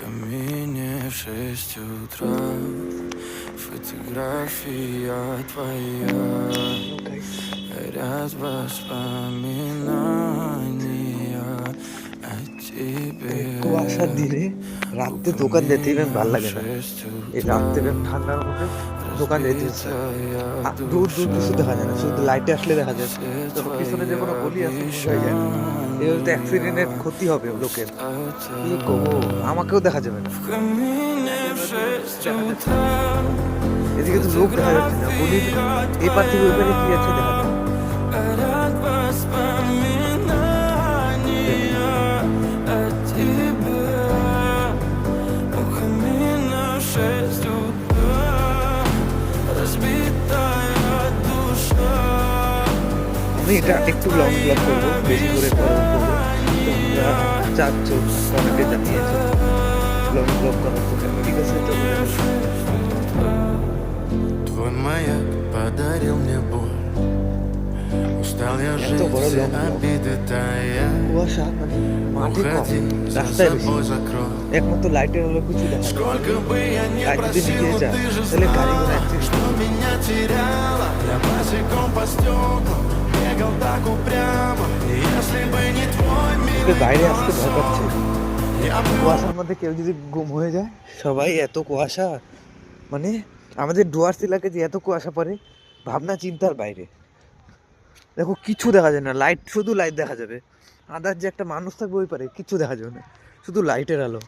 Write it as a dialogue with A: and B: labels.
A: камине в 6 утра. Фотография твоя, ряд воспоминания о тебе.
B: কুয়াশার দিনে রাত্রে দোকান যেতে ভালো লাগে না। এই রাত্রে ঠান্ডার মধ্যে দোকান যেতে হচ্ছে দূর দূর কিছু দেখা যায় না, শুধু লাইটে আসলে দেখা যায়। তবে পিছনে যে কোনো গলি আছে বোঝাই যায় না। এই তো অ্যাক্সিডেন্টের ক্ষতি হবে লোকের, কি করবো, আমাকেও দেখা যাবে না। এদিকে তো লোক দেখা যাচ্ছে না, গলির এই পার থেকে ওই পারে কি আছে দেখা যায়। আমি এটা একটু লং ব্লগ করবো, বেশি করে বড় করবো। তোমরা 4 জন কমেন্টে জানিয়েছো লং ব্লগ করার জন্য, ঠিক আছে? তো
A: Твой маяк подарил мне боль. Устал я жить, все обиды тая.
B: কুয়াশা মানে মাঠে কম, রাস্তায় বেশি, একমাত্র লাইটের আলো কিছু দেখা যায়। আর যদি নিয়ে যায় তাহলে গাড়ি ঘোড়া বাইরে আসতে ভয় পাচ্ছে কুয়াশার মধ্যে। কেউ যদি গুম হয়ে যায়, সবাই এত কুয়াশা, মানে আমাদের ডুয়ার্স এলাকায় যে এত কুয়াশা পড়ে, ভাবনা চিন্তার বাইরে। দেখো কিছু দেখা যায় না, লাইট, শুধু লাইট দেখা যাবে। আদার যে একটা মানুষ থাকবে ওই পারে কিছু দেখা যাবে না, শুধু লাইটের আলো।